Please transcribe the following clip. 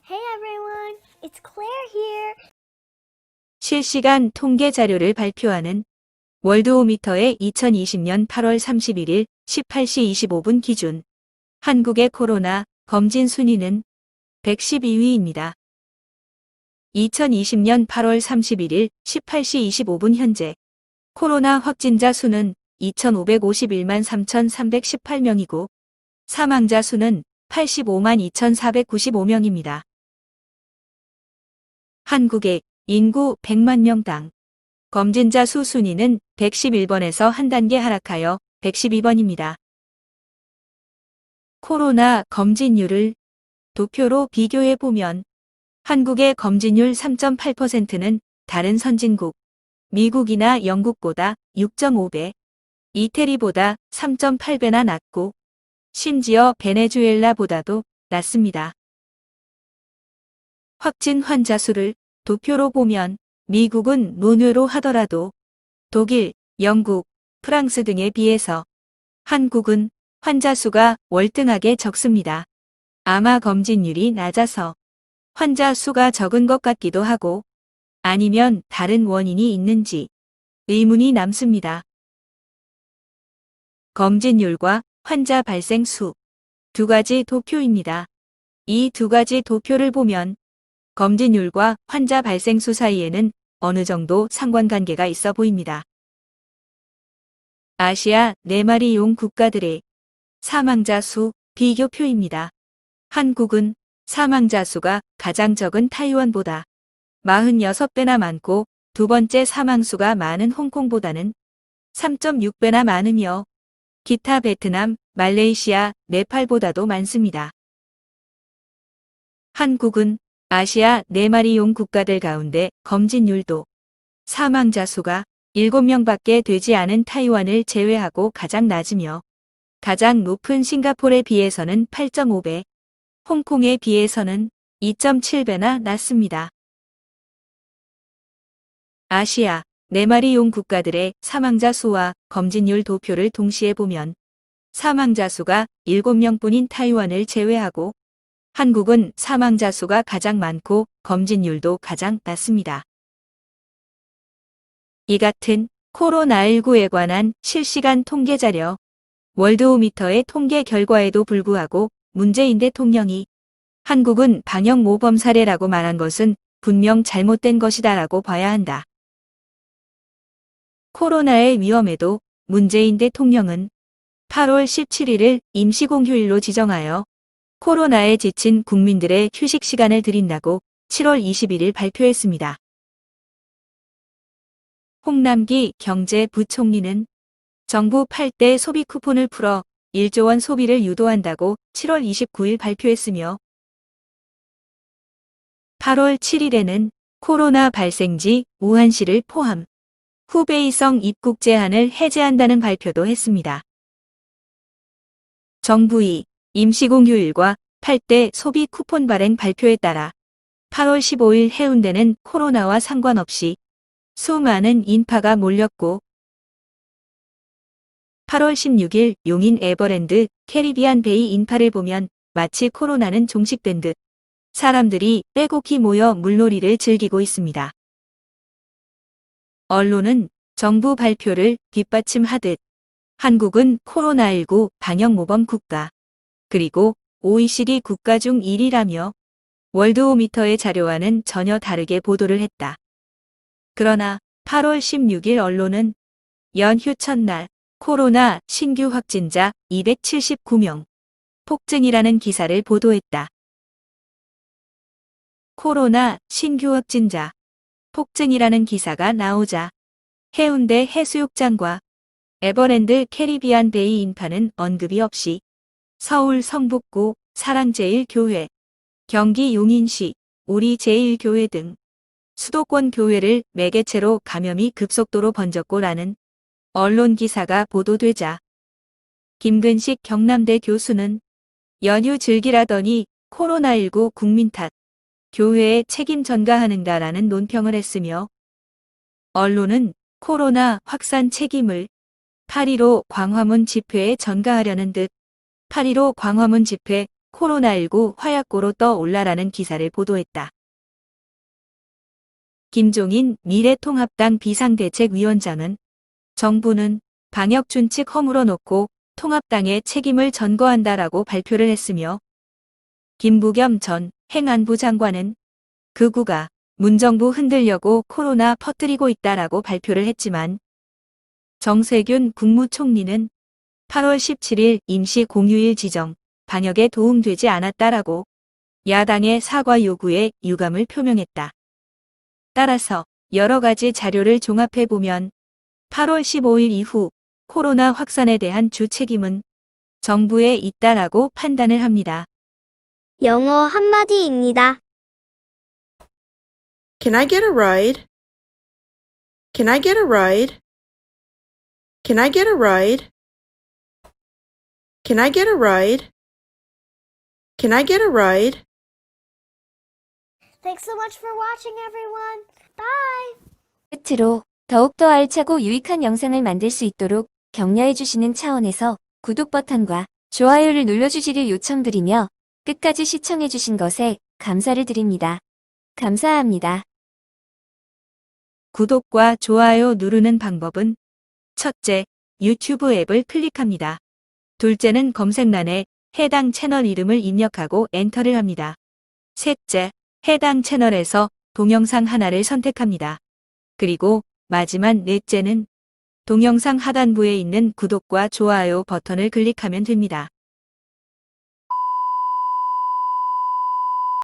Hey everyone, it's Claire here. 실시간 통계 자료를 발표하는 월드오미터의 2020년 8월 31일 18시 25분 기준 한국의 코로나 검진 순위는 112위입니다. 2020년 8월 31일 18시 25분 현재 코로나 확진자 수는 2,551만 3,318명이고 사망자 수는 85만 2,495명입니다. 한국의 인구 100만 명당 검진자 수 순위는 111번에서 한 단계 하락하여 112번입니다. 코로나 검진율을 도표로 비교해 보면 한국의 검진율 3.8%는 다른 선진국, 미국이나 영국보다 6.5배, 이태리보다 3.8배나 낮고 심지어 베네수엘라보다도 낮습니다. 확진 환자 수를 도표로 보면 미국은 논외로 하더라도 독일, 영국, 프랑스 등에 비해서 한국은 환자 수가 월등하게 적습니다. 아마 검진율이 낮아서 환자 수가 적은 것 같기도 하고 아니면 다른 원인이 있는지 의문이 남습니다. 검진율과 환자 발생 수 두 가지 도표입니다. 이 두 가지 도표를 보면 검진율과 환자 발생 수 사이에는 어느 정도 상관관계가 있어 보입니다. 아시아 4마리 용 국가들의 사망자 수 비교표입니다. 한국은 사망자 수가 가장 적은 타이완보다 46배나 많고 두 번째 사망수가 많은 홍콩보다는 3.6배나 많으며 기타 베트남, 말레이시아, 네팔보다도 많습니다. 한국은 아시아 4마리 용 국가들 가운데 검진율도 사망자 수가 7명밖에 되지 않은 타이완을 제외하고 가장 낮으며 가장 높은 싱가포르에 비해서는 8.5배, 홍콩에 비해서는 2.7배나 낮습니다. 아시아 4마리 용 국가들의 사망자 수와 검진율 도표를 동시에 보면 사망자 수가 7명뿐인 타이완을 제외하고 한국은 사망자 수가 가장 많고 검진율도 가장 낮습니다. 이 같은 코로나19에 관한 실시간 통계 자료, 월드오미터의 통계 결과에도 불구하고 문재인 대통령이 한국은 방역 모범 사례라고 말한 것은 분명 잘못된 것이다라고 봐야 한다. 코로나의 위험에도 문재인 대통령은 8월 17일을 임시공휴일로 지정하여 코로나에 지친 국민들의 휴식 시간을 드린다고 7월 21일 발표했습니다. 홍남기 경제부총리는 정부 8대 소비 쿠폰을 풀어 1조 원 소비를 유도한다고 7월 29일 발표했으며 8월 7일에는 코로나 발생지 우한시를 포함 후베이성 입국 제한을 해제한다는 발표도 했습니다. 정부의 임시공휴일과 8대 소비 쿠폰 발행 발표에 따라 8월 15일 해운대는 코로나와 상관없이 수많은 인파가 몰렸고 8월 16일 용인 에버랜드 캐리비안 베이 인파를 보면 마치 코로나는 종식된 듯 사람들이 빼곡히 모여 물놀이를 즐기고 있습니다. 언론은 정부 발표를 뒷받침하듯 한국은 코로나19 방역 모범 국가 그리고 OECD 국가 중 1위라며 월드오미터의 자료와는 전혀 다르게 보도를 했다. 그러나 8월 16일 언론은 연휴 첫날 코로나 신규 확진자 279명 폭증이라는 기사를 보도했다. 코로나 신규 확진자 폭증이라는 기사가 나오자 해운대 해수욕장과 에버랜드 캐리비안 베이 인파는 언급이 없이 서울 성북구 사랑제일교회, 경기 용인시 우리제일교회 등 수도권 교회를 매개체로 감염이 급속도로 번졌고라는 언론 기사가 보도되자 김근식 경남대 교수는 연휴 즐기라더니 코로나19 국민 탓, 교회에 책임 전가하는가라는 논평을 했으며 언론은 코로나 확산 책임을 8.15 광화문 집회에 전가하려는 듯 8.15 광화문 집회 코로나19 화약고로 떠올라라는 기사를 보도했다. 김종인 미래통합당 비상대책위원장은 정부는 방역준칙 허물어 놓고 통합당의 책임을 전거한다라고 발표를 했으며 김부겸 전 행안부 장관은 극우가 문정부 흔들려고 코로나 퍼뜨리고 있다라고 발표를 했지만 정세균 국무총리는 8월 17일 임시 공휴일 지정, 방역에 도움되지 않았다라고 야당의 사과 요구에 유감을 표명했다. 따라서 여러 가지 자료를 종합해보면 8월 15일 이후 코로나 확산에 대한 주 책임은 정부에 있다라고 판단을 합니다. 영어 한마디입니다. Can I get a ride? Can I get a ride? Can I get a ride? Can I get a ride? Can I get a ride? Thanks so much for watching, everyone. Bye. 끝으로 더욱더 알차고 유익한 영상을 만들 수 있도록 격려해주시는 차원에서 구독 버튼과 좋아요를 눌러주시길 요청드리며 끝까지 시청해주신 것에 감사를 드립니다. 감사합니다. 구독과 좋아요 누르는 방법은 첫째, 유튜브 앱을 클릭합니다. 둘째는 검색란에 해당 채널 이름을 입력하고 엔터를 합니다. 셋째, 해당 채널에서 동영상 하나를 선택합니다. 그리고 마지막 넷째는 동영상 하단부에 있는 구독과 좋아요 버튼을 클릭하면 됩니다.